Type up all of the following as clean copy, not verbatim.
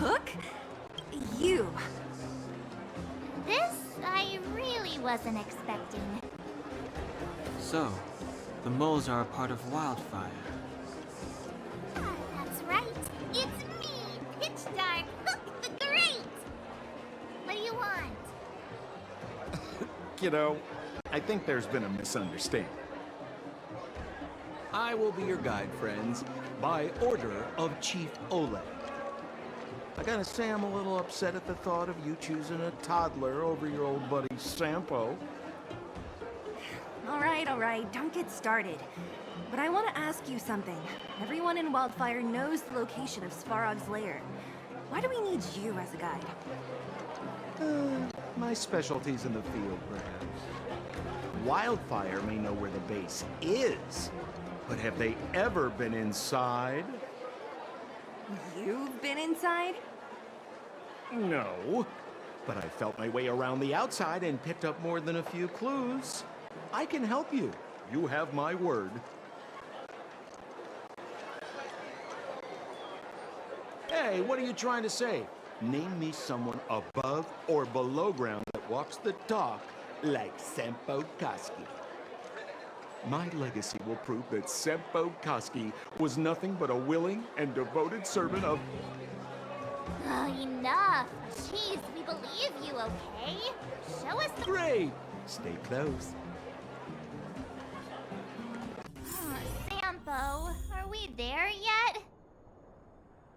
Look! You! This I really wasn't expecting. So, the moles are a part of Wildfire. That's right. It's me, Pitch Dark, Hook the Great! What do you want? Kiddo, I think there's been a misunderstanding. I will be your guide, friends, by order of Chief Oleg. I gotta say I'm a little upset at the thought of you choosing a toddler over your old buddy Sampo. All right, don't get started. But I want to ask you something. Everyone in Wildfire knows the location of Svarog's lair. Why do we need you as a guide? My specialty's in the field, perhaps. Wildfire may know where the base is, but have they ever been inside? You've been inside? No, but I felt my way around the outside and picked up more than a few clues. I can help you. You have my word. Hey, what are you trying to say? Name me someone above or below ground that walks the talk like Sempo Koski. My legacy will prove that Sempo Koski was nothing but a willing and devoted servant of... Oh, enough. Jeez, we believe you, okay? Show us the... Great! Stay close. Sampo, are we there yet?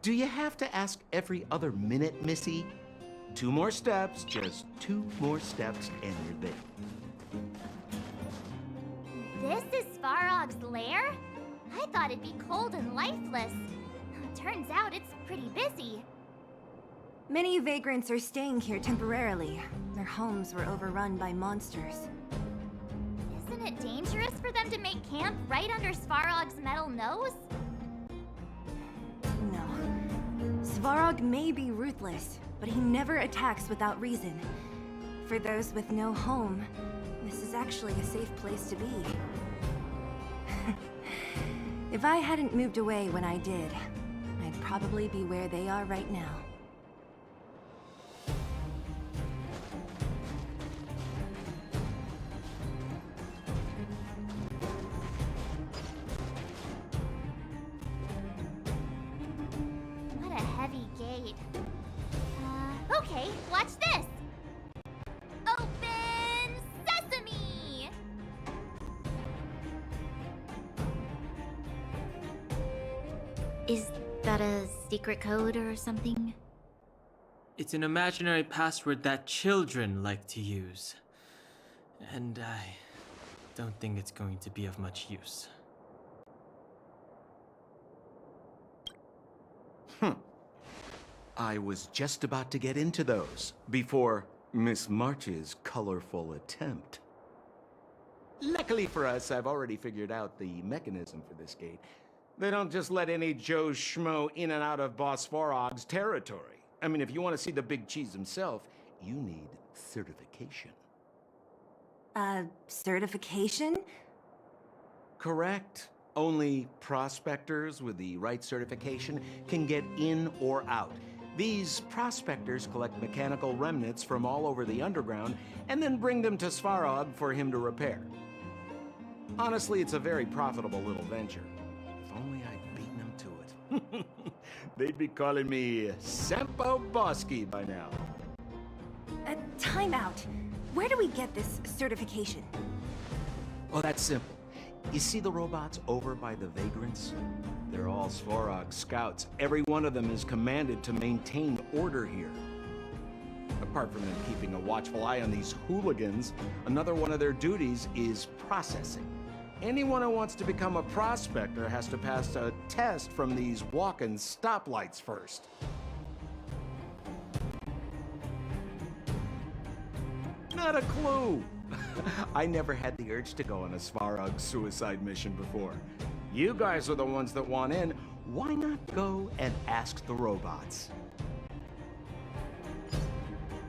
Do you have to ask every other minute, Missy? 2 more steps, just 2 more steps, and you're there. This is Svarog's lair? I thought it'd be cold and lifeless. Turns out it's pretty busy. Many vagrants are staying here temporarily. Their homes were overrun by monsters. Isn't it dangerous for them to make camp right under Svarog's metal nose? No. Svarog may be ruthless, but he never attacks without reason. For those with no home, this is actually a safe place to be. If I hadn't moved away when I did, I'd probably be where they are right now. What a heavy gate. Okay, watch this! Open sesame! Is that a secret code or something? It's an imaginary password that children like to use. And I don't think it's going to be of much use. I was just about to get into those before Miss March's colorful attempt. Luckily for us, I've already figured out the mechanism for this gate. They don't just let any Joe Schmo in and out of Boss Svarog's territory. I mean, if you want to see the big cheese himself, you need certification. Certification? Correct. Only prospectors with the right certification can get in or out. These prospectors collect mechanical remnants from all over the underground and then bring them to Svarog for him to repair. Honestly, it's a very profitable little venture. If only I'd beaten them to it. They'd be calling me Sempo Bosky by now. Time out. Where do we get this certification? Well, that's simple. You see the robots over by the vagrants? They're all Svarog scouts. Every one of them is commanded to maintain order here. Apart from them keeping a watchful eye on these hooligans, another one of their duties is processing. Anyone who wants to become a prospector has to pass a test from these walk-in stoplights first. Not a clue. I never had the urge to go on a Svarog suicide mission before. You guys are the ones that want in. Why not go and ask the robots?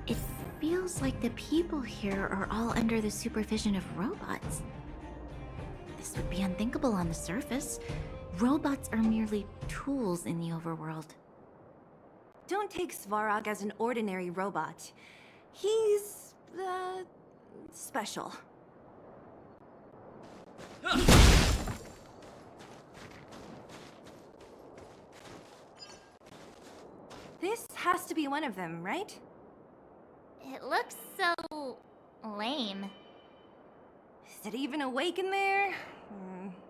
It feels like the people here are all under the supervision of robots. This would be unthinkable on the surface. Robots are merely tools in the overworld. don't take Svarog as an ordinary robot. He's, special. This has to be one of them, right? It looks so lame. Is it even awake in there?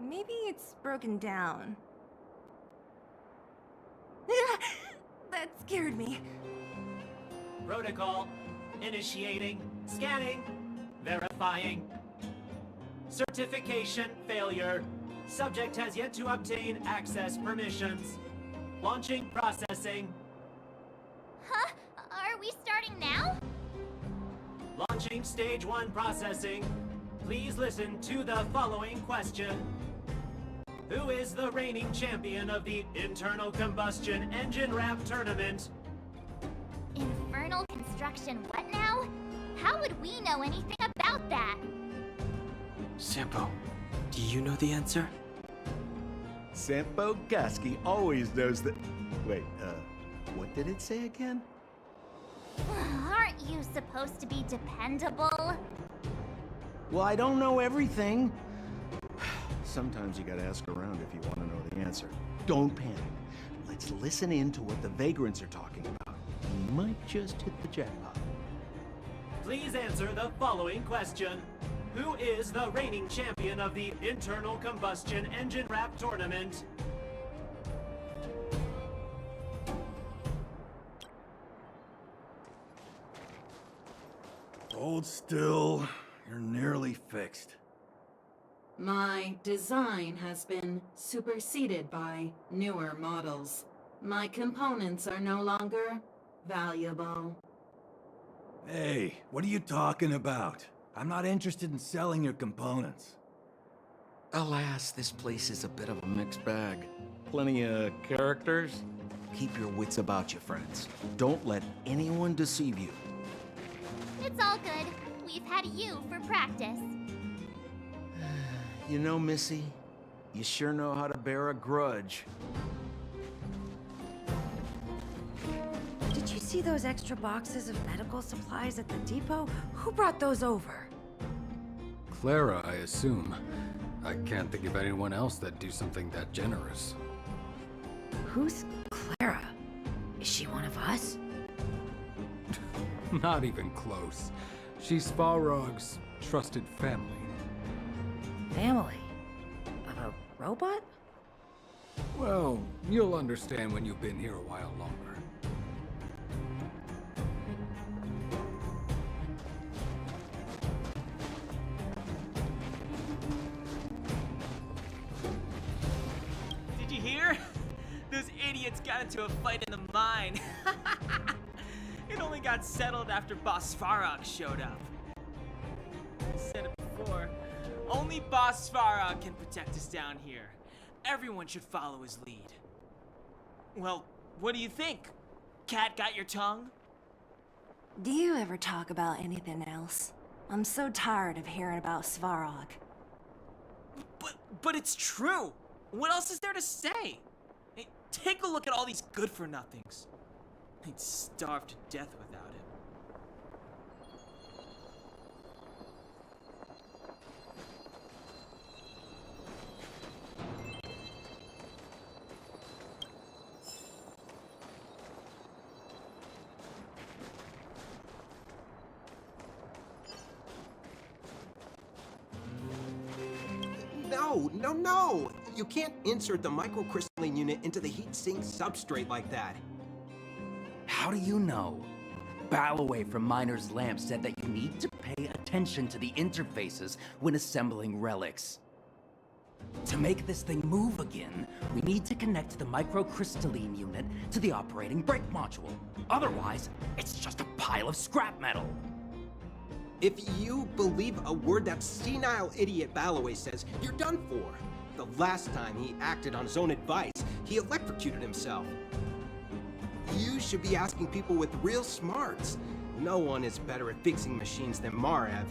Maybe it's broken down. That scared me. Protocol. Initiating. Scanning. Verifying. Certification failure. Subject has yet to obtain access permissions. Launching processing. Huh? Are we starting now? Launching stage 1 processing. Please listen to the following question. Who is the reigning champion of the internal combustion engine wrap tournament? Infernal construction what now? How would we know anything about that? Sampo, do you know the answer? Sampo Gaski always knows that. Wait, what did it say again? Aren't you supposed to be dependable? Well, I don't know everything. Sometimes you gotta ask around if you want to know the answer. Don't panic. Let's listen in to what the vagrants are talking about. We might just hit the jackpot. Please answer the following question. Who is the reigning champion of the internal combustion engine wrap tournament? Hold still. You're nearly fixed. My design has been superseded by newer models. My components are no longer valuable. Hey, what are you talking about? I'm not interested in selling your components. Alas, this place is a bit of a mixed bag. Plenty of characters. Keep your wits about you, friends. Don't let anyone deceive you. It's all good. We've had you for practice. You know, Missy, you sure know how to bear a grudge. Did you see those extra boxes of medical supplies at the depot? Who brought those over? Clara, I assume. I can't think of anyone else that'd do something that generous. Who's Clara? Is she one of us? Not even close. She's Svarog's trusted family. Family? Of a robot? Well, you'll understand when you've been here a while longer. Did you hear? Those idiots got into a fight in the mine. It only got settled after Boss Svarog showed up. I said it before. Only Boss Svarog can protect us down here. Everyone should follow his lead. Well, what do you think? Cat got your tongue? Do you ever talk about anything else? I'm so tired of hearing about Svarog. But it's true. What else is there to say? Hey, take a look at all these good-for-nothings. They'd starve to death without him. No! You can't insert the microcrystalline unit into the heat-sink substrate like that. How do you know? Balloway from Miner's Lamp said that you need to pay attention to the interfaces when assembling relics. To make this thing move again, we need to connect the microcrystalline unit to the operating brake module. Otherwise, it's just a pile of scrap metal. If you believe a word that senile idiot Balloway says, you're done for. The last time he acted on his own advice, he electrocuted himself. You should be asking people with real smarts. No one is better at fixing machines than Marev.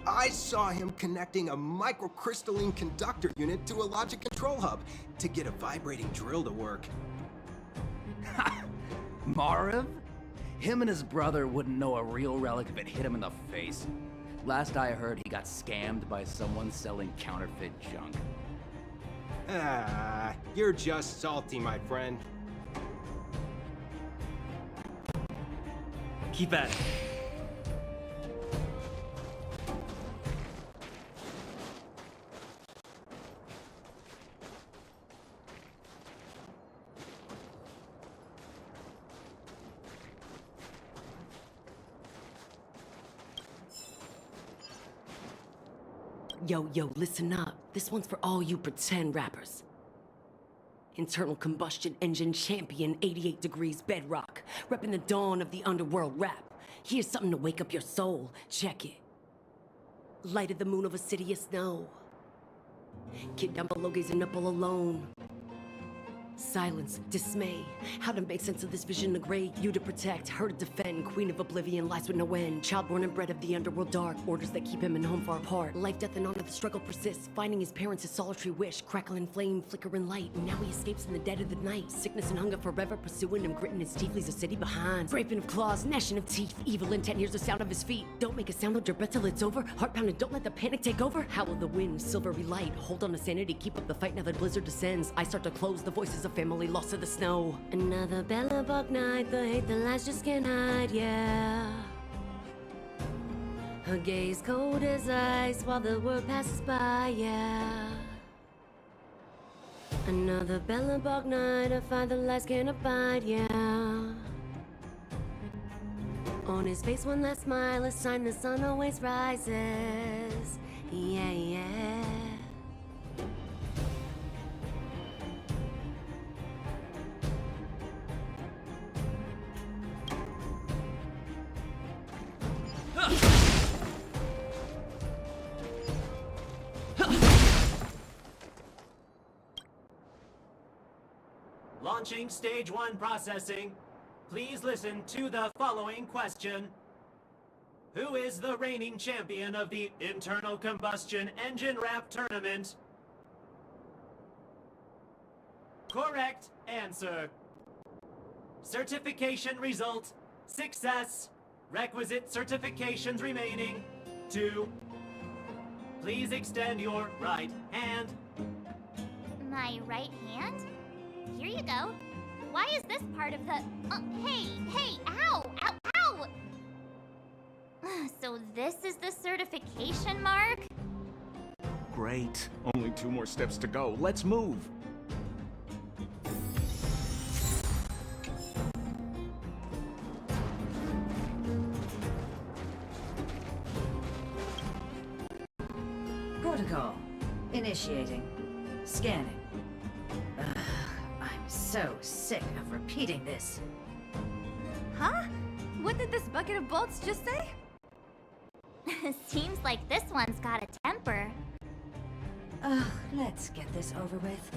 I saw him connecting a microcrystalline conductor unit to a logic control hub to get a vibrating drill to work. Marv? Him and his brother wouldn't know a real relic if it hit him in the face. Last I heard, he got scammed by someone selling counterfeit junk. Ah, you're just salty, my friend. Keep at it. Yo, listen up. This one's for all you pretend rappers. Internal combustion engine champion, 88 degrees bedrock. Repping the dawn of the underworld rap. Here's something to wake up your soul. Check it. Light of the moon of a city of snow. Kid down below gazing up all alone. Silence, dismay. How to make sense of this vision of gray? You to protect, her to defend. Queen of oblivion, lies with no end. Child born and bred of the underworld dark. Orders that keep him and home far apart. Life, death, and honor, the struggle persists. Finding his parents, his solitary wish. Crackling flame, flickering light. And now he escapes in the dead of the night. Sickness and hunger forever pursuing him. Gritting his teeth, leaves a city behind. Scraping of claws, gnashing of teeth. Evil intent, hears the sound of his feet. Don't make a sound, hold your breath till it's over. Heart pounding, don't let the panic take over. Howl the wind, silvery light. Hold on to sanity, keep up the fight now that blizzard descends. I start to close the voices of family lost to the snow. Another bellabug night, the hate, the lies just can't hide, yeah. Her gaze cold as ice while the world passes by, yeah. Another bellabug night, I find the lies can't abide, yeah. On his face one last smile, a sign the sun always rises, yeah. Launching stage 1 processing. Please listen to the following question. Who is the reigning champion of the internal combustion engine rap tournament? Correct answer. Certification result, success. Requisite certifications remaining, 2. Please extend your right hand. My right hand? Here you go. Why is this part of the... hey, ow! So this is the certification mark? Great. Only 2 more steps to go. Let's move. Protocol. Initiating. Scanning. Ugh, I'm so sick of repeating this. Huh? What did this bucket of bolts just say? Seems like this one's got a temper. Ugh, let's get this over with.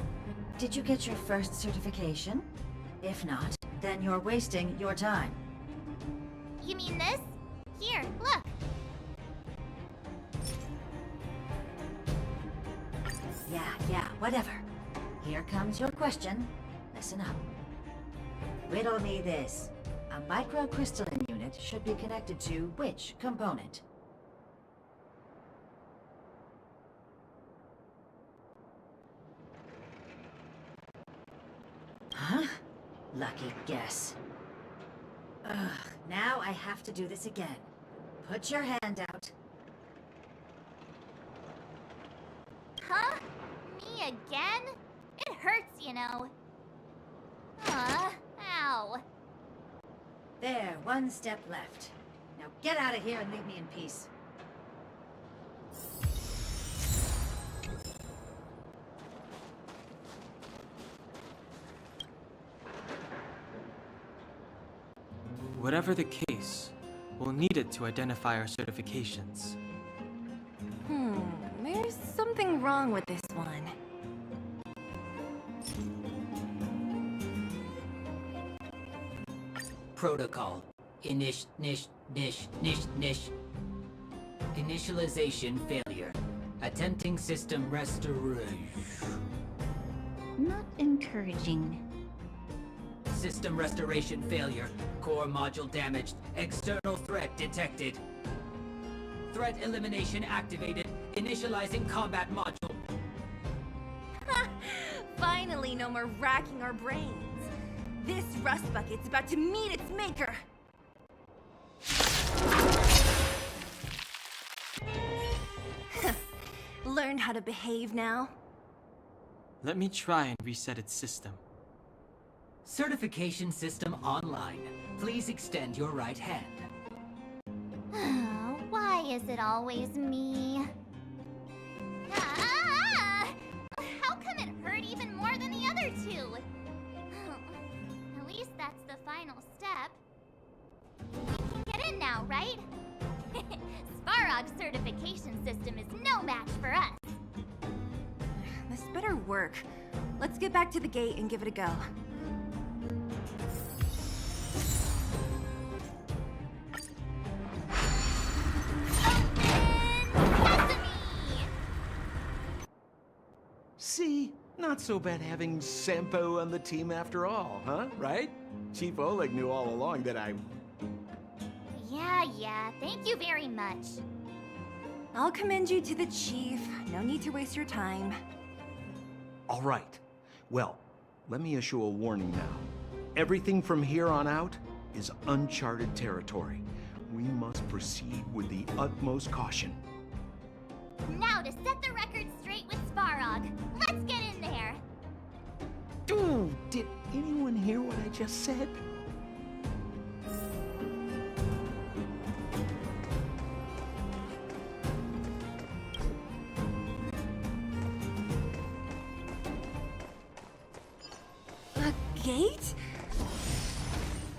Did you get your first certification? If not, then you're wasting your time. You mean this? Here, look. Yeah, whatever. Here comes your question. Listen up. Riddle me this. A microcrystalline unit should be connected to which component? Huh? Lucky guess. Ugh, now I have to do this again. Put your hand out. Huh? Me again? It hurts, you know. Ow. There, one step left. Now get out of here and leave me in peace. Whatever the case, we'll need it to identify our certifications. There's something wrong with this one. Protocol. Initialization failure. Attempting system restoration. Not encouraging. System restoration failure. Core module damaged. External threat detected. Threat elimination activated. Initializing combat module. Finally, no more racking our brains. This rust bucket's about to meet its maker. Learned how to behave now? Let me try and reset its system. Certification system online. Please extend your right hand. Why is it always me? How come it hurt even more than the other two? At least that's the final step. We can get in now, right? Svarog's certification system is no match for us. This better work. Let's get back to the gate and give it a go. See? Not so bad having Sampo on the team after all, huh? Right? Chief Oleg knew all along that I... Yeah, thank you very much. I'll commend you to the chief. No need to waste your time. All right. Well, let me issue a warning now. Everything from here on out is uncharted territory. We must proceed with the utmost caution. Now to set the record straight with Svarog. Let's get in there! Dude, did anyone hear what I just said? A gate?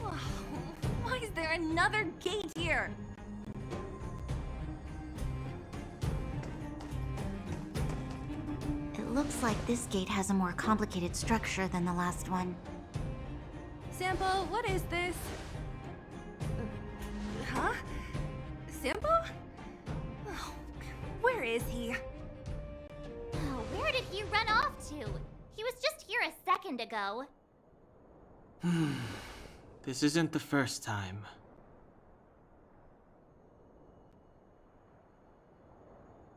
Oh, why is there another gate here? It looks like this gate has a more complicated structure than the last one. Sampo, what is this? Huh? Sampo? Oh, where is he? Where did he run off to? He was just here a second ago. This isn't the first time.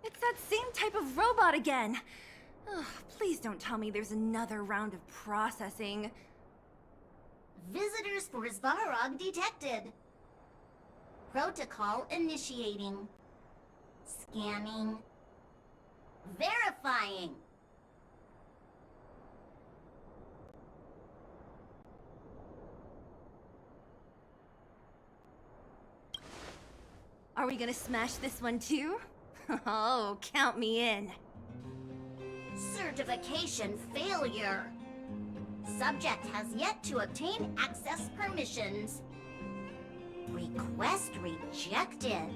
It's that same type of robot again. Ugh, please don't tell me there's another round of processing. Visitors for Svarog detected. Protocol initiating. Scanning. Verifying. Are we gonna smash this one too? Oh, count me in. Certification failure. Subject has yet to obtain access permissions. Request rejected.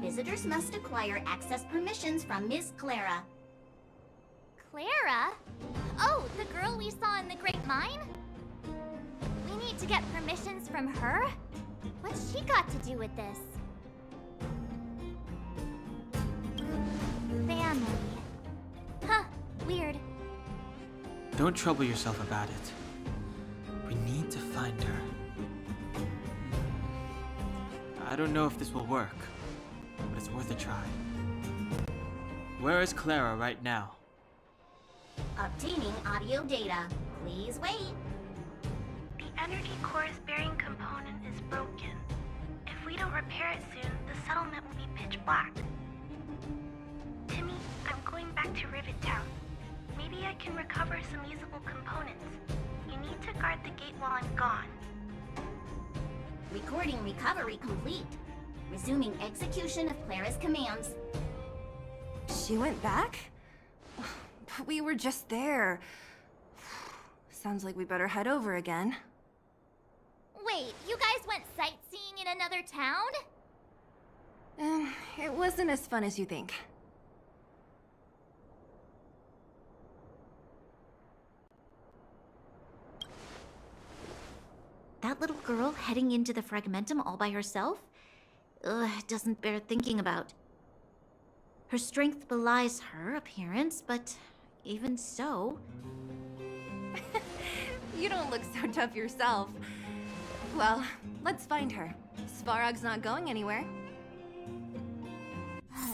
Visitors must acquire access permissions from Miss Clara. Clara? Oh, the girl we saw in the Great Mine? We need to get permissions from her? What's she got to do with this? Family. Huh, weird. Don't trouble yourself about it. We need to find her. I don't know if this will work, but it's worth a try. Where is Clara right now? Obtaining audio data. Please wait. The energy core's bearing component is broken. If we don't repair it soon, the settlement will be pitch black. Timmy, I'm going back to Rivet Town. Maybe I can recover some usable components. You need to guard the gate while I'm gone. Recording recovery complete. Resuming execution of Clara's commands. She went back? But we were just there. Sounds like we better head over again. Wait, you guys went sightseeing in another town? It wasn't as fun as you think. That little girl heading into the Fragmentum all by herself? Ugh, doesn't bear thinking about. Her strength belies her appearance, but even so... You don't look so tough yourself. Well, let's find her. Svarog's not going anywhere.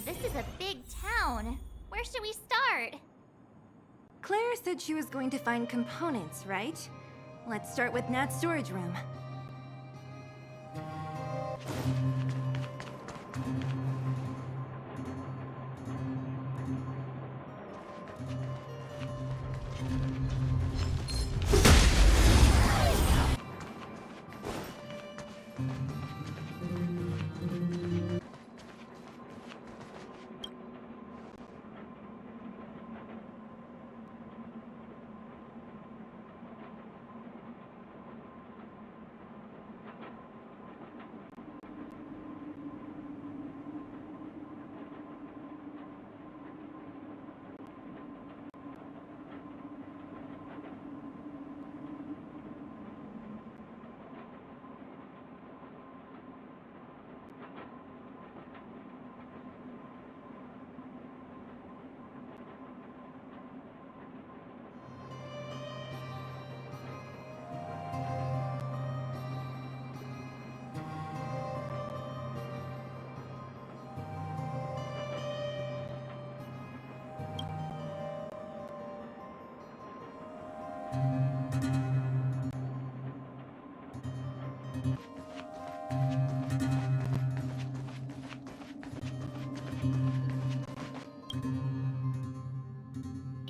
This is a big town. Where should we start? Claire said she was going to find components, right? Let's start with Nat's storage room.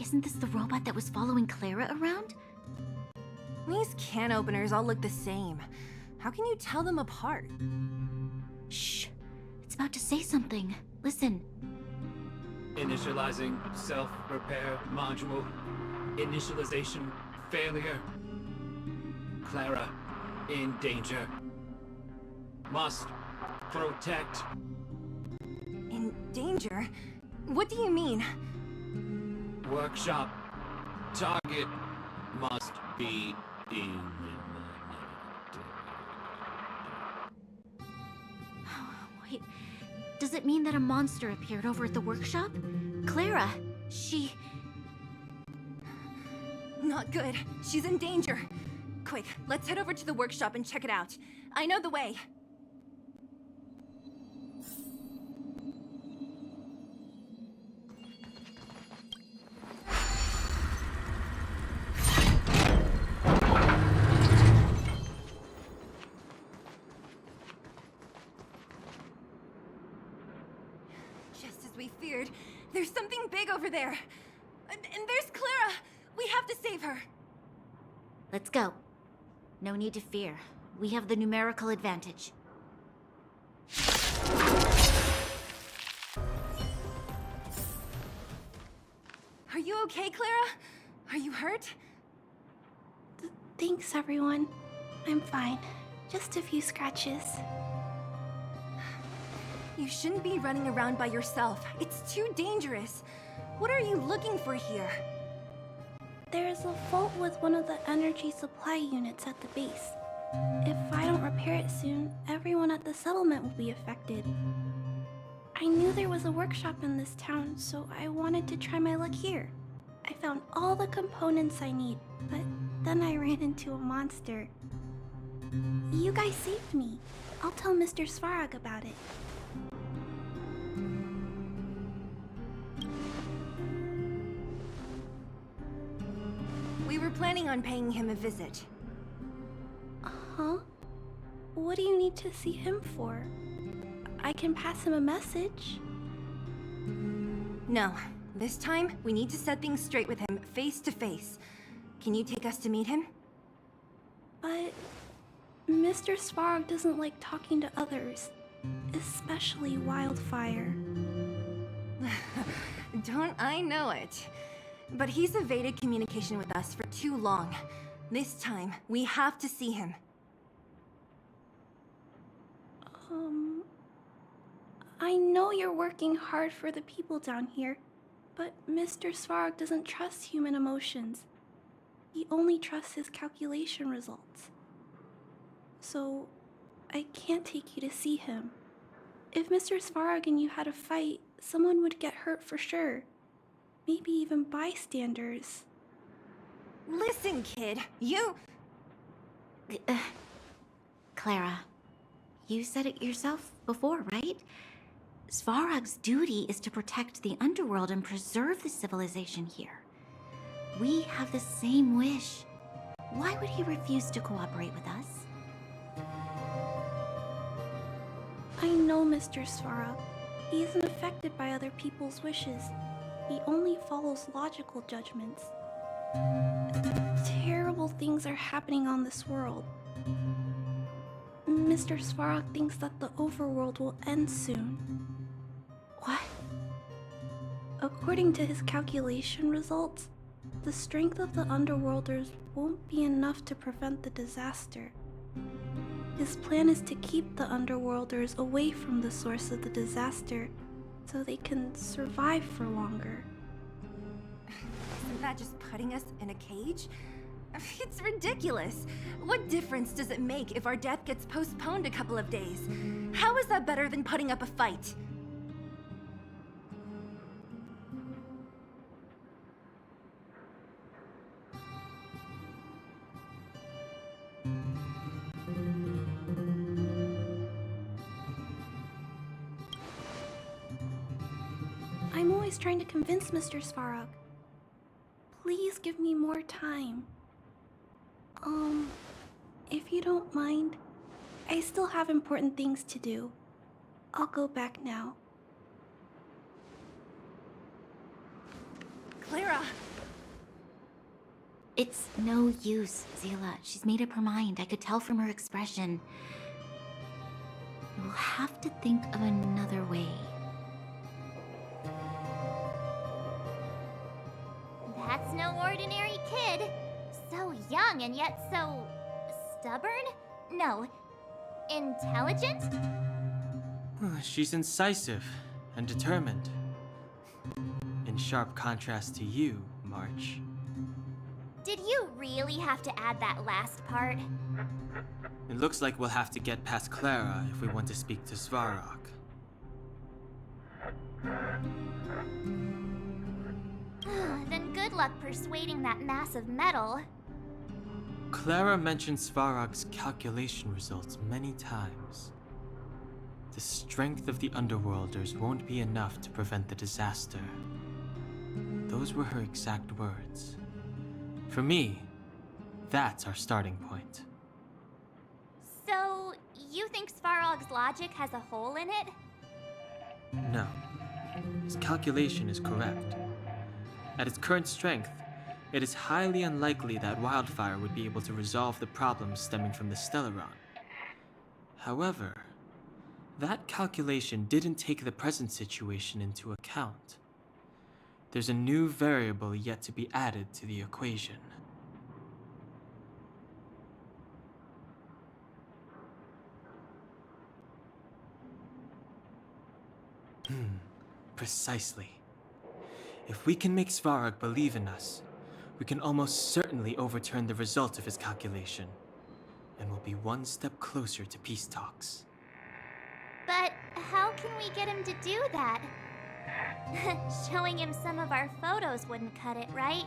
Isn't this the robot that was following Clara around? These can openers all look the same. How can you tell them apart? Shh. It's about to say something. Listen. Initializing self-repair module. Initialization failure. Clara in danger. Must protect. In danger? What do you mean? Workshop target must be eliminated. Wait, does it mean that a monster appeared over at the workshop? Clara, she... Not good. She's in danger. Quick, let's head over to the workshop and check it out. I know the way. Just as we feared, there's something big over there. And there's Clara! We have to save her! Let's go. No need to fear. We have the numerical advantage. Are you okay, Clara? Are you hurt? Thanks, everyone. I'm fine. Just a few scratches. You shouldn't be running around by yourself. It's too dangerous. What are you looking for here? There is a fault with one of the energy supply units at the base. If I don't repair it soon, everyone at the settlement will be affected. I knew there was a workshop in this town, so I wanted to try my luck here. I found all the components I need, but then I ran into a monster. You guys saved me. I'll tell Mr. Svarog about it. We were planning on paying him a visit. Huh? What do you need to see him for? I can pass him a message. No. This time, we need to set things straight with him face to face. Can you take us to meet him? But Mr. Svarog doesn't like talking to others, especially Wildfire. Don't I know it? But he's evaded communication with us for too long. This time, we have to see him. I know you're working hard for the people down here, but Mr. Svarog doesn't trust human emotions. He only trusts his calculation results. So, I can't take you to see him. If Mr. Svarog and you had a fight, someone would get hurt for sure. Maybe even bystanders. Listen, kid, you... Clara, you said it yourself before, right? Svarog's duty is to protect the underworld and preserve the civilization here. We have the same wish. Why would he refuse to cooperate with us? I know Mr. Svarog. He isn't affected by other people's wishes. He only follows logical judgments. Terrible things are happening on this world. Mr. Svarog thinks that the overworld will end soon. What? According to his calculation results, the strength of the Underworlders won't be enough to prevent the disaster. His plan is to keep the Underworlders away from the source of the disaster so they can survive for longer. Isn't that just putting us in a cage? It's ridiculous. What difference does it make if our death gets postponed a couple of days? How is that better than putting up a fight? I'm always trying to convince Mr. Svarog. Please give me more time. If you don't mind, I still have important things to do. I'll go back now. Clara! It's no use, Zila. She's made up her mind. I could tell from her expression. We'll have to think of another way. That's no ordinary kid. So young and yet so... stubborn? No. Intelligent? She's incisive and determined. In sharp contrast to you, March. Did you really have to add that last part? It looks like we'll have to get past Clara if we want to speak to Svarog. Then good luck persuading that mass of metal. Clara mentioned Svarog's calculation results many times. The strength of the Underworlders won't be enough to prevent the disaster. Those were her exact words. For me, that's our starting point. So, you think Svarog's logic has a hole in it? No. His calculation is correct. At its current strength, it is highly unlikely that Wildfire would be able to resolve the problems stemming from the Stellaron. However, that calculation didn't take the present situation into account. There's a new variable yet to be added to the equation. Precisely. If we can make Svarog believe in us, we can almost certainly overturn the result of his calculation, and we'll be one step closer to peace talks. But how can we get him to do that? Showing him some of our photos wouldn't cut it, right?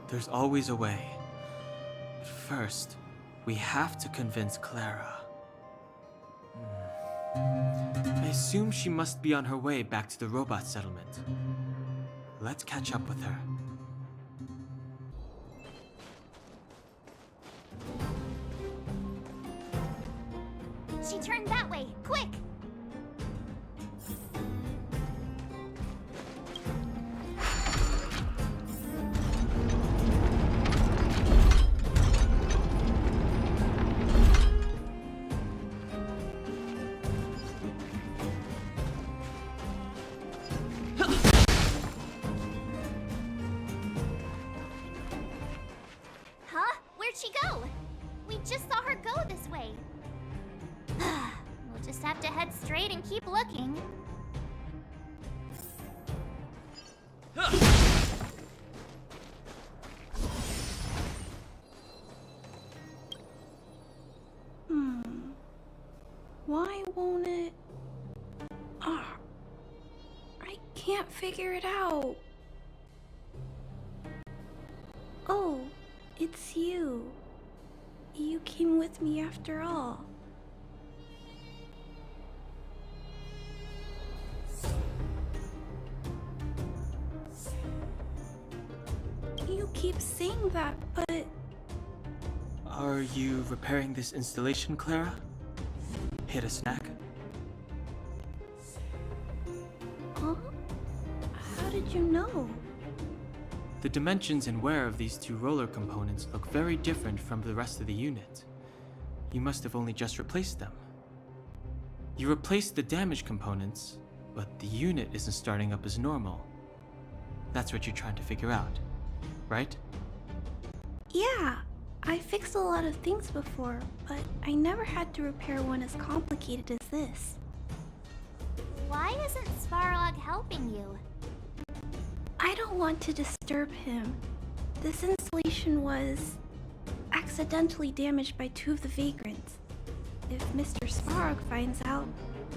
There's always a way. But first, we have to convince Clara. I assume she must be on her way back to the robot settlement. Let's catch up with her. She turned that way! Quick! Huh? Where'd she go? We just saw her go this way. We'll just have to head straight and keep looking. Why won't it... I can't figure it out. Oh, it's you. You came with me after all. You keep saying that, but... Are you repairing this installation, Clara? Hit a snack? Huh? How did you know? The dimensions and wear of these two roller components look very different from the rest of the unit. You must have only just replaced them. You replaced the damaged components, but the unit isn't starting up as normal. That's what you're trying to figure out, right? Yeah, I fixed a lot of things before, but I never had to repair one as complicated as this. Why isn't Svarog helping you? I don't want to disturb him. This installation was accidentally damaged by two of the vagrants. If Mr. Svarog finds out,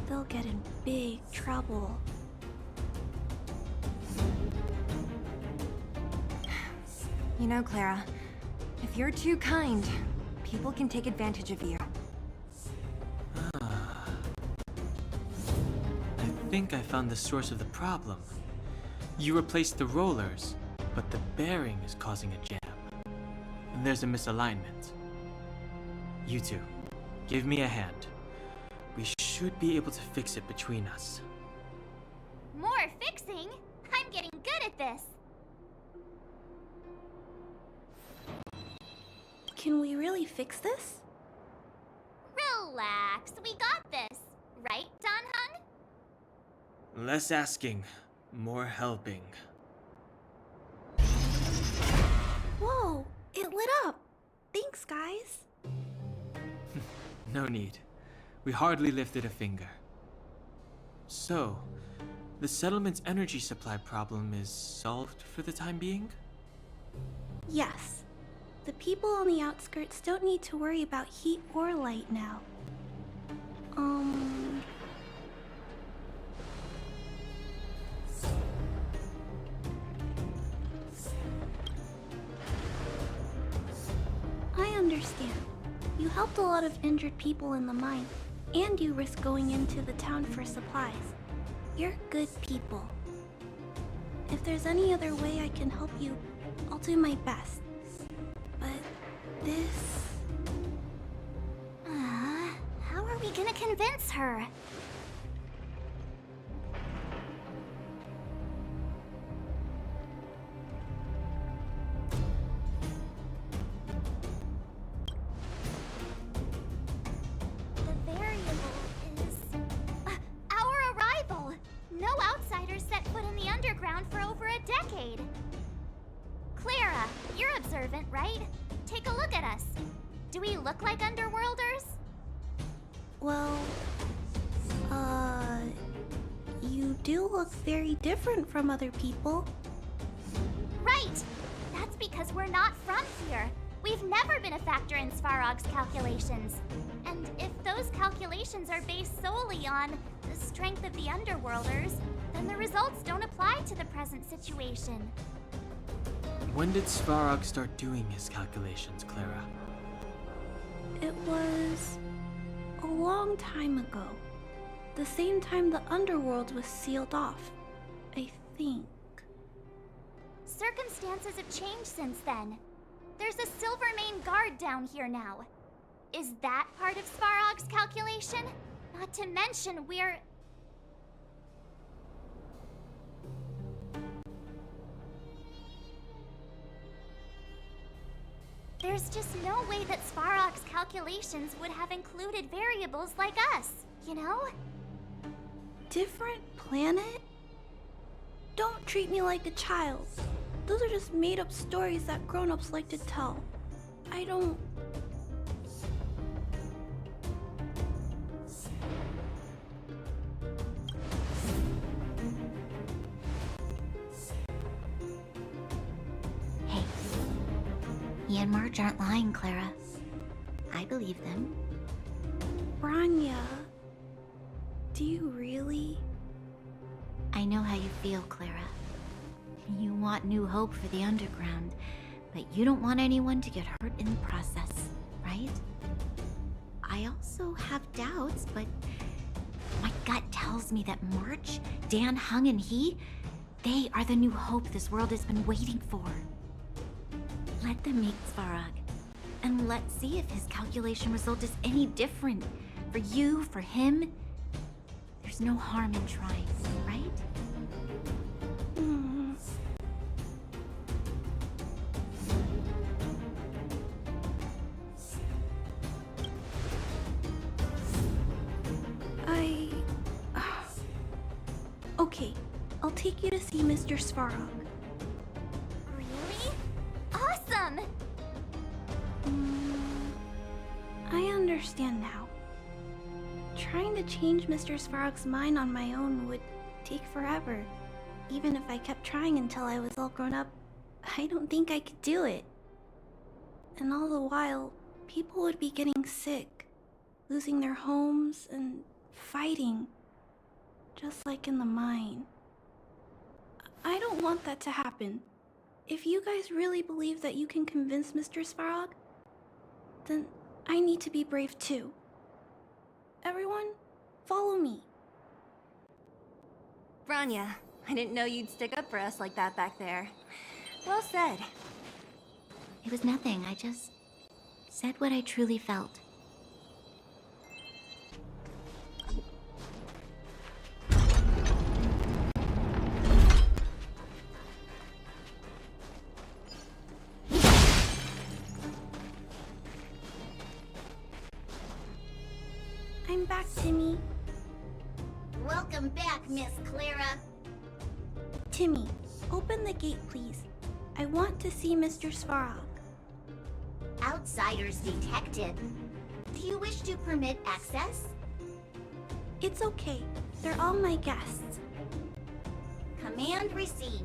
they'll get in big trouble. You know, Clara, if you're too kind, people can take advantage of you. I think I found the source of the problem. You replaced the rollers, but the bearing is causing a jam. And there's a misalignment. You two, give me a hand. We should be able to fix it between us. More fixing? I'm getting good at this. Can we really fix this? Relax, we got this. Right, Don Hung? Less asking, more helping. Whoa, it lit up. Thanks, guys. No need. We hardly lifted a finger. So, the settlement's energy supply problem is solved for the time being? Yes. The people on the outskirts don't need to worry about heat or light now. I understand. You helped a lot of injured people in the mine, and you risked going into the town for supplies. You're good people. If there's any other way I can help you, I'll do my best. But this... How are we gonna convince her? The variable is... our arrival! No outsiders set foot in the underground for over a decade. Clara, you're observant, right? Take a look at us. Do we look like underworlders? Well, you do look very different from other people. Right! That's because we're not from here. We've never been a factor in Svarog's calculations. And if those calculations are based solely on the strength of the underworlders, then the results don't apply to the present situation. When did Svarog start doing his calculations, Clara? It was a long time ago. The same time the underworld was sealed off, I think. Circumstances have changed since then. There's a Silvermane guard down here now. Is that part of Svarog's calculation? Not to mention we're... There's just no way that Svarog's calculations would have included variables like us, you know? Different planet? Don't treat me like a child. Those are just made-up stories that grown-ups like to tell. I don't... Hey, He and Marge aren't lying, Clara. I believe them. Branya, do you really? I know how you feel, Clara. You want new hope for the underground, But you don't want anyone to get hurt in the process, right? I also have doubts, but my gut tells me that March, Dan, Hung, and they are the new hope this world has been waiting for. Let them meet Svarog, and let's see if his calculation result is any different. For you, for him, there's no harm in trying, right? Okay, I'll take you to see Mr. Svarog. Really? Awesome! I understand now. Trying to change Mr. Svarog's mind on my own would take forever. Even if I kept trying until I was all grown up, I don't think I could do it. And all the while, people would be getting sick, losing their homes, and fighting. Just like in the mine. I don't want that to happen. If you guys really believe that you can convince Mr. Svarog, then I need to be brave too. Everyone, follow me. Branya, I didn't know you'd stick up for us like that back there. Well said. It was nothing, I just said what I truly felt. I'm back, Timmy. Welcome back, Miss Clara. Timmy, open the gate, please. I want to see Mr. Svarog. Outsiders detected. Do you wish to permit access? It's okay. They're all my guests. Command received.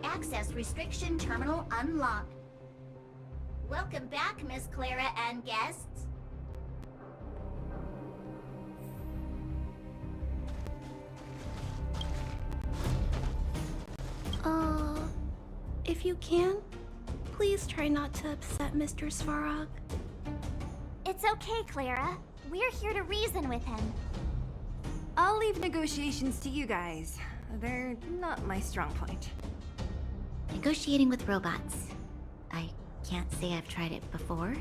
Access restriction terminal unlocked. Welcome back, Miss Clara and guests. If you can, please try not to upset Mr. Svarog. It's okay, Clara. We're here to reason with him. I'll leave negotiations to you guys. They're not my strong point. Negotiating with robots. I can't say I've tried it before.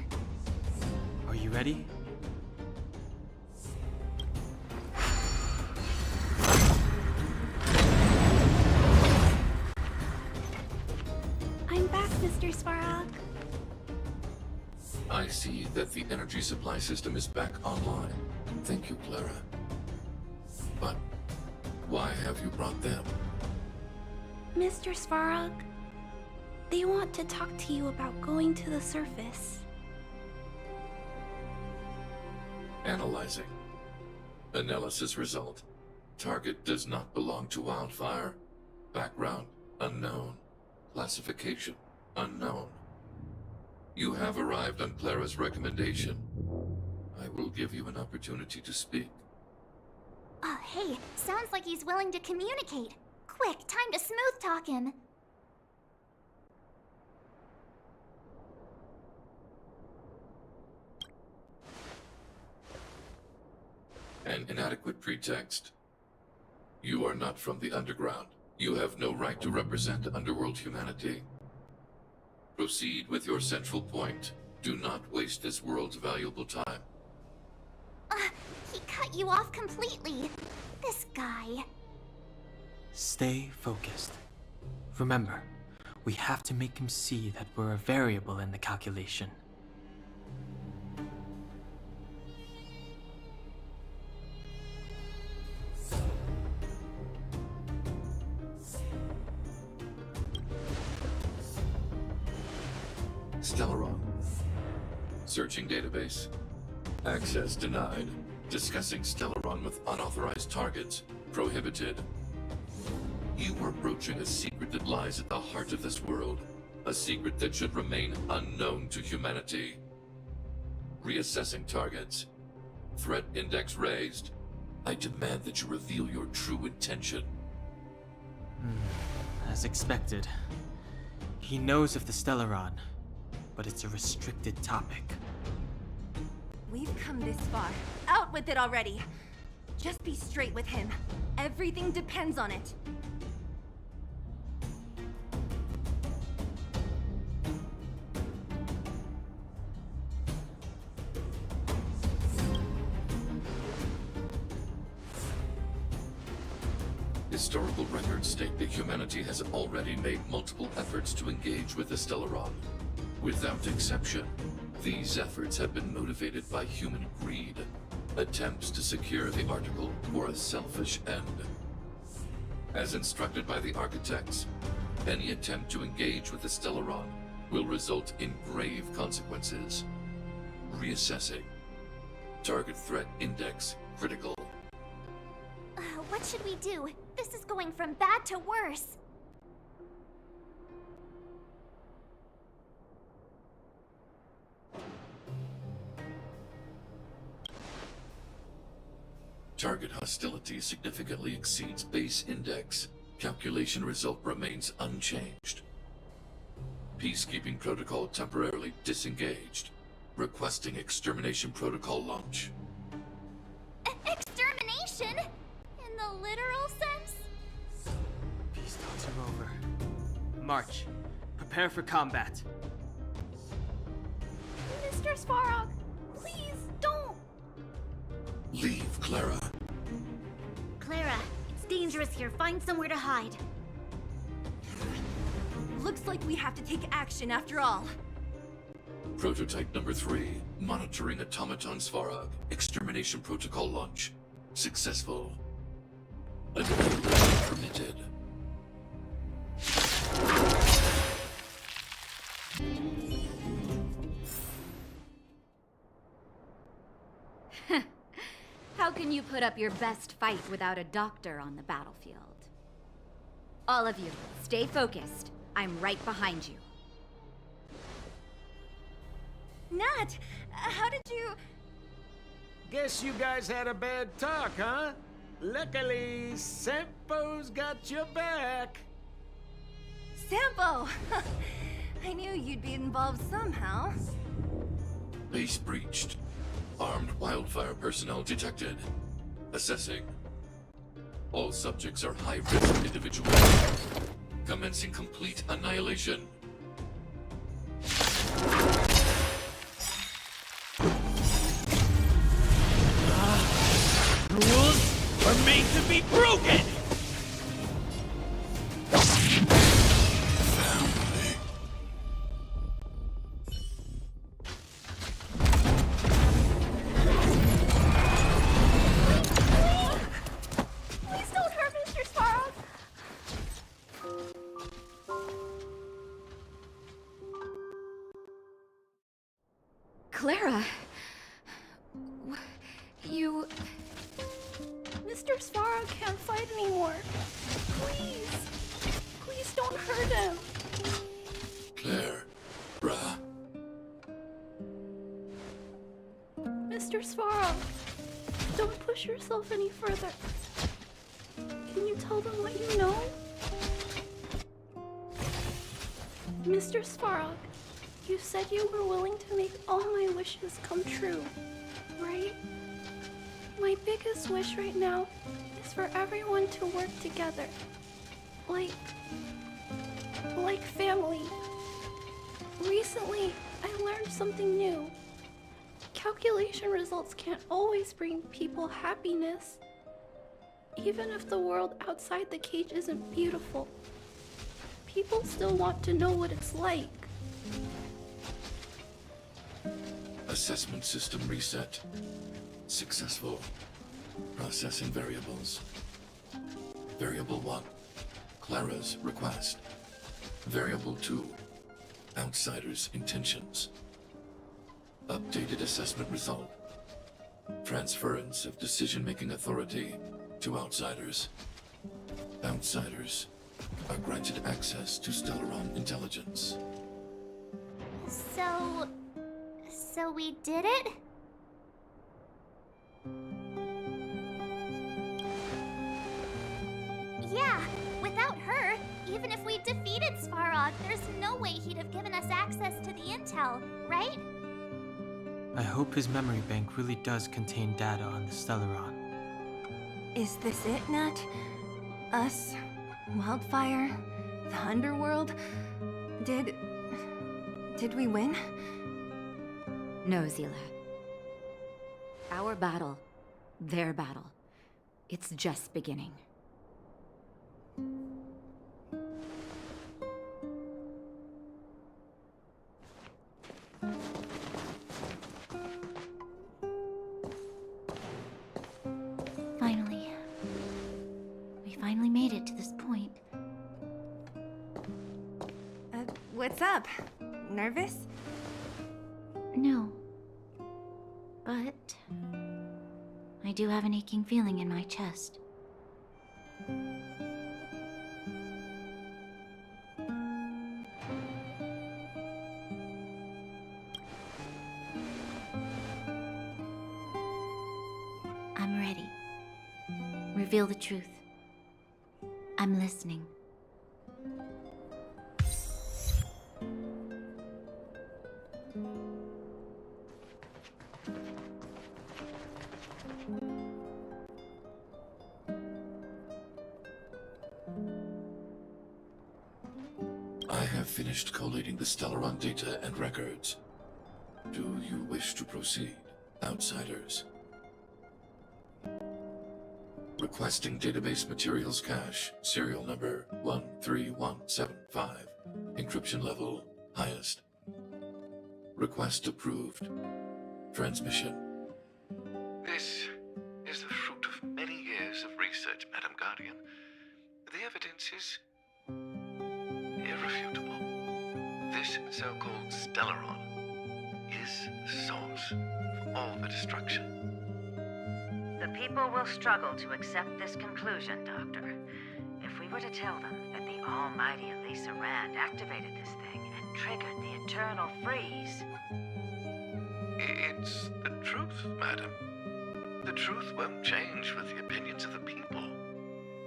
Are you ready? I'm back, Mr. Svarog. I see that the energy supply system is back online. Thank you, Clara. But why have you brought them? Mr. Svarog, they want to talk to you about going to the surface. Analyzing. Analysis result. Target does not belong to Wildfire. Background unknown. Classification unknown. You have arrived on Clara's recommendation. I will give you an opportunity to speak. Oh, hey, sounds like he's willing to communicate. Quick, time to smooth talk him. An inadequate pretext. You are not from the underground. You have no right to represent underworld humanity. Proceed with your central point. Do not waste this world's valuable time. He cut you off completely. This guy. Stay focused. Remember, we have to make him see that we're a variable in the calculation. Stellaron. Searching database. Access denied. Discussing Stellaron with unauthorized targets. Prohibited. You are broaching a secret that lies at the heart of this world. A secret that should remain unknown to humanity. Reassessing targets. Threat index raised. I demand that you reveal your true intention. As expected. He knows of the Stellaron, but it's a restricted topic. We've come this far. Out with it already! Just be straight with him. Everything depends on it. Historical records state that humanity has already made multiple efforts to engage with the Stellaron. Without exception, these efforts have been motivated by human greed, attempts to secure the article for a selfish end. As instructed by the architects, any attempt to engage with the Stellaron will result in grave consequences. Reassessing. Target threat index critical. What should we do? This is going from bad to worse. Target hostility significantly exceeds base index. Calculation result remains unchanged. Peacekeeping protocol temporarily disengaged. Requesting extermination protocol launch. Extermination? In the literal sense? Peace talks are over. March. Prepare for combat. Mr. Svarog, please don't! Leave, Clara. Clara, it's dangerous here. Find somewhere to hide. Looks like we have to take action after all. Prototype number 3. Monitoring automaton Svarog. Extermination protocol launch. Successful. Annihilation permitted. How can you put up your best fight without a doctor on the battlefield? All of you, stay focused. I'm right behind you. Nat, how did you... Guess you guys had a bad talk, huh? Luckily, Sampo's got your back. Sampo! I knew you'd be involved somehow. Base breached. Armed wildfire personnel detected. Assessing. All subjects are high-risk individuals. Commencing complete annihilation. Rules are made to be broken! Please don't hurt Mr. Svarog! Clara... You... Mr. Svarog can't fight anymore. Please. Please don't hurt him. Claire. Brah. Mr. Svarog, don't push yourself any further. Can you tell them what you know? Mr. Svarog, you said you were willing to make all my wishes come true, right? My biggest wish right now is for everyone to work together. Like family. Recently, I learned something new. Calculation results can't always bring people happiness. Even if the world outside the cage isn't beautiful, people still want to know what it's like. Assessment system reset. Successful. Processing variables. Variable 1. Clara's request. Variable 2. Outsider's intentions. Updated assessment result. Transference of decision-making authority to outsiders. Outsiders are granted access to Stellaron intelligence. So we did it? Yeah, without her, even if we defeated Svarog, there's no way he'd have given us access access to the intel, right? I hope his memory bank really does contain data on the Stellaron. Is this it, Nat? Us? Wildfire? The underworld? Did we win? No, Zila. Our battle, their battle, it's just beginning. Finally. We finally made it to this point. What's up? Nervous? No. But I do have an aching feeling in my chest. I'm ready. Reveal the truth. I'm listening. I have finished collating the Stellaron data and records. Do you wish to proceed, outsiders? Requesting database materials cache, serial number 13175. Encryption level highest. Request approved. Transmission. This is the fruit of many years of research, Madam Guardian. The evidence is irrefutable. This so-called Stellaron is the source of all the destruction. The people will struggle to accept this conclusion, Doctor. If we were to tell them that the almighty Elisa Rand activated this thing and triggered the eternal freeze. It's the truth, madam. The truth won't change with the opinions of the people.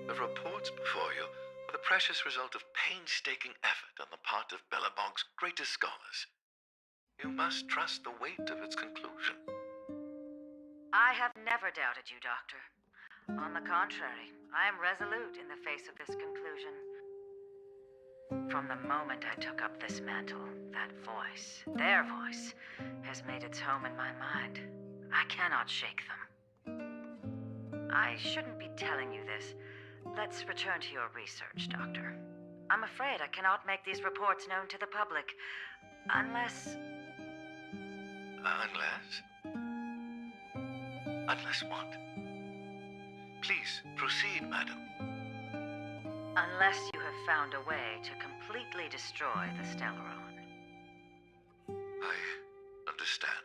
The reports before you are the precious result of painstaking effort on the part of Bellabog's greatest scholars. You must trust the weight of its conclusion. I have never doubted you, Doctor. On the contrary, I am resolute in the face of this conclusion. From the moment I took up this mantle, that voice, their voice, has made its home in my mind. I cannot shake them. I shouldn't be telling you this. Let's return to your research, Doctor. I'm afraid I cannot make these reports known to the public, unless... Unless what? Please, proceed, madam. Unless you have found a way to completely destroy the Stellaron. I understand.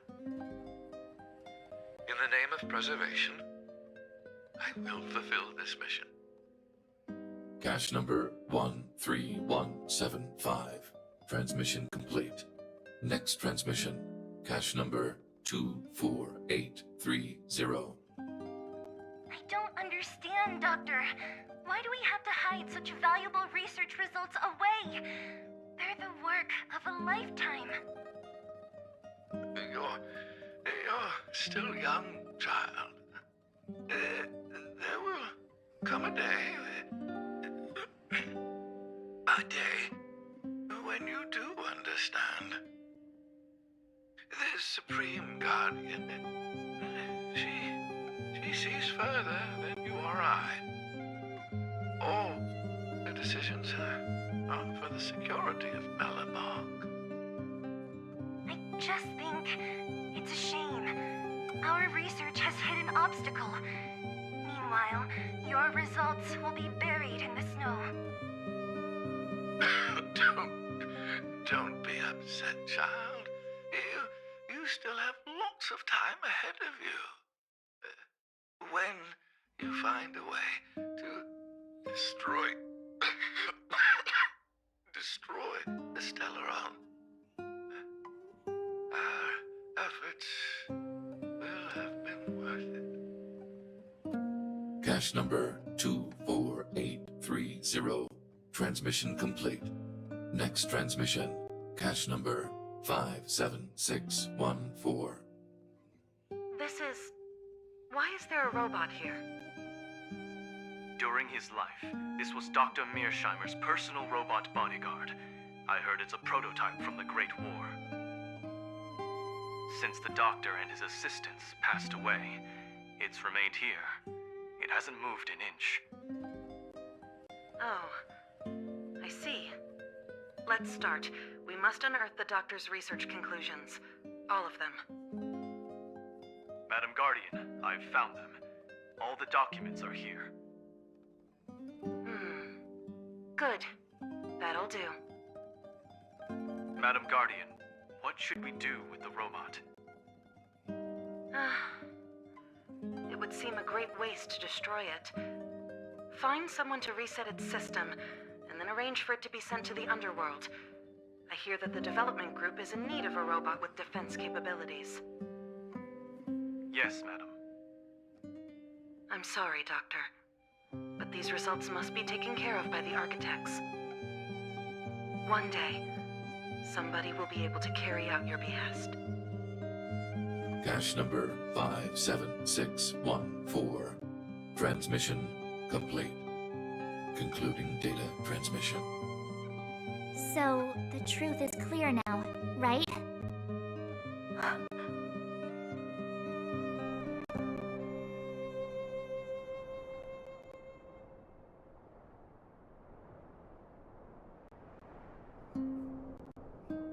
In the name of preservation, I will fulfill this mission. Cache number 13175. Transmission complete. Next transmission. Cache number 24830. I don't understand, Doctor. Why do we have to hide such valuable research results away? They're the work of a lifetime. You're still young, child. There will come a day when you do understand. This Supreme Guardian, she sees further than you or I. All the decisions are for the security of Bellabog. I just think it's a shame. Our research has hit an obstacle. Meanwhile, your results will be buried in the snow. Don't be upset, child. You still have lots of time ahead of you. When you find a way to destroy the Stellaron, our efforts will have been worth it. Cache number 24830. Transmission complete. Next transmission. Cache number 57614. Why is there a robot here? During his life, this was Dr. Mearsheimer's personal robot bodyguard. I heard it's a prototype from the Great War. Since the doctor and his assistants passed away, it's remained here. It hasn't moved an inch. Oh, I see. Let's start. We must unearth the doctor's research conclusions. All of them. Madam Guardian, I've found them. All the documents are here. Good. That'll do. Madam Guardian, what should we do with the robot? It would seem a great waste to destroy it. Find someone to reset its system, and then arrange for it to be sent to the underworld. I hear that the development group is in need of a robot with defense capabilities. Yes, madam. I'm sorry, Doctor, but these results must be taken care of by the architects. One day, somebody will be able to carry out your behest. Cache number 57614. Transmission complete. Concluding data transmission. So, the truth is clear now, right?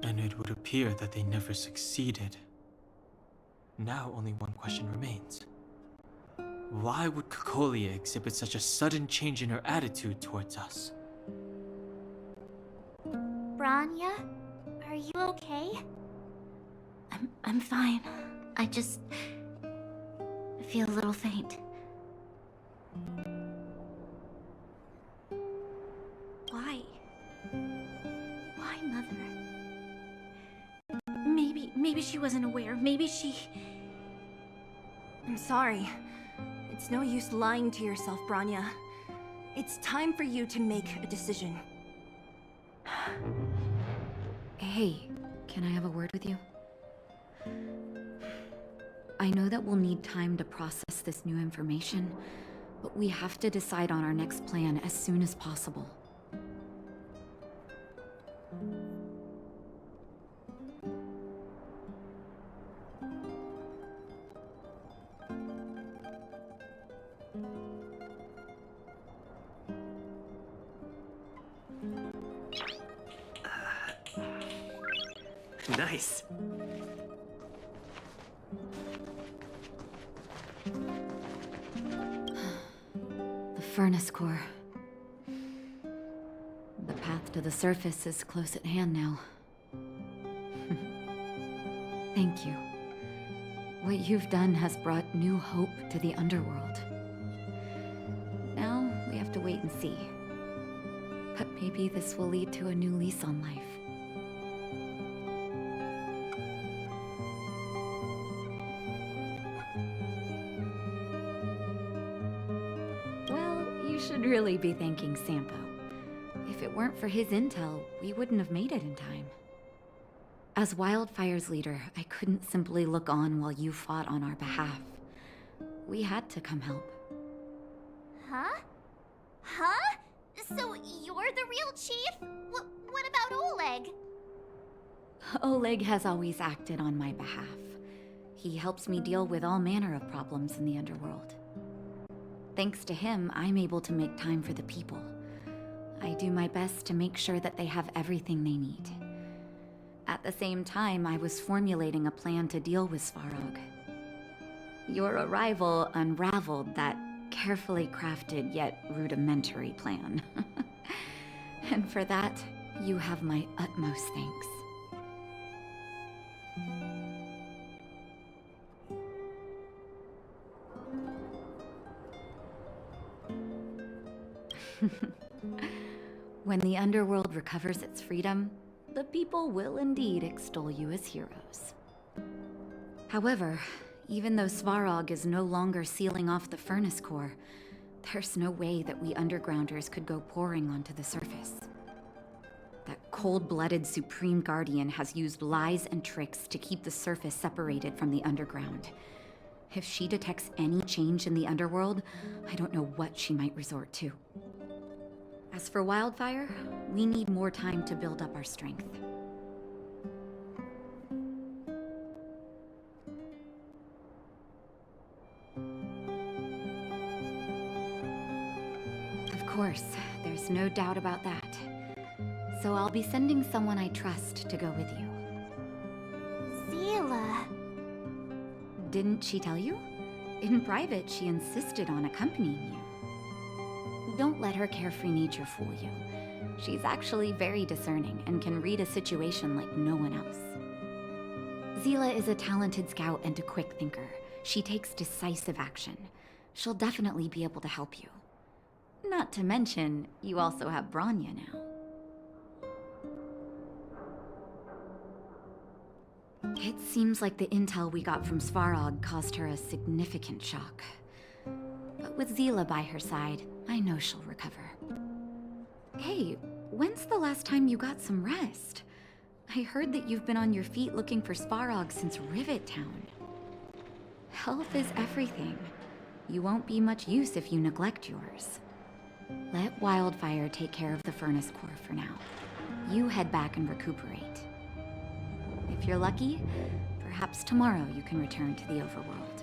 And it would appear that they never succeeded. Now only one question remains. Why would Kokolia exhibit such a sudden change in her attitude towards us? Branya? Are you okay? I'm fine. I feel a little faint. Why? Why, Mother? Maybe she wasn't aware. Maybe she... I'm sorry. It's no use lying to yourself, Branya. It's time for you to make a decision. Hey, can I have a word with you? I know that we'll need time to process this new information, but we have to decide on our next plan as soon as possible. Nice. The furnace core. The path to the surface is close at hand now. Thank you. What you've done has brought new hope to the underworld. Now, we have to wait and see. But maybe this will lead to a new lease on life. Should really be thanking Sampo. If it weren't for his intel, we wouldn't have made it in time. As Wildfire's leader, I couldn't simply look on while you fought on our behalf. We had to come help. Huh? Huh? So you're the real chief? What about Oleg? Oleg has always acted on my behalf. He helps me deal with all manner of problems in the underworld. Thanks to him, I'm able to make time for the people. I do my best to make sure that they have everything they need. At the same time, I was formulating a plan to deal with Svarog. Your arrival unraveled that carefully crafted yet rudimentary plan. And for that, you have my utmost thanks. When the underworld recovers its freedom, the people will indeed extol you as heroes. However, even though Svarog is no longer sealing off the furnace core, there's no way that we undergrounders could go pouring onto the surface. That cold-blooded Supreme Guardian has used lies and tricks to keep the surface separated from the underground. If she detects any change in the underworld, I don't know what she might resort to. As for Wildfire, we need more time to build up our strength. Of course, there's no doubt about that. So I'll be sending someone I trust to go with you. Zila. Didn't she tell you? In private, she insisted on accompanying you. Don't let her carefree nature fool you. She's actually very discerning and can read a situation like no one else. Zila is a talented scout and a quick thinker. She takes decisive action. She'll definitely be able to help you. Not to mention, you also have Branya now. It seems like the intel we got from Svarog caused her a significant shock. But with Zila by her side, I know she'll recover. Hey, when's the last time you got some rest? I heard that you've been on your feet looking for Svarog since Rivet Town. Health is everything. You won't be much use if you neglect yours. Let Wildfire take care of the furnace core for now. You head back and recuperate. If you're lucky, perhaps tomorrow you can return to the overworld.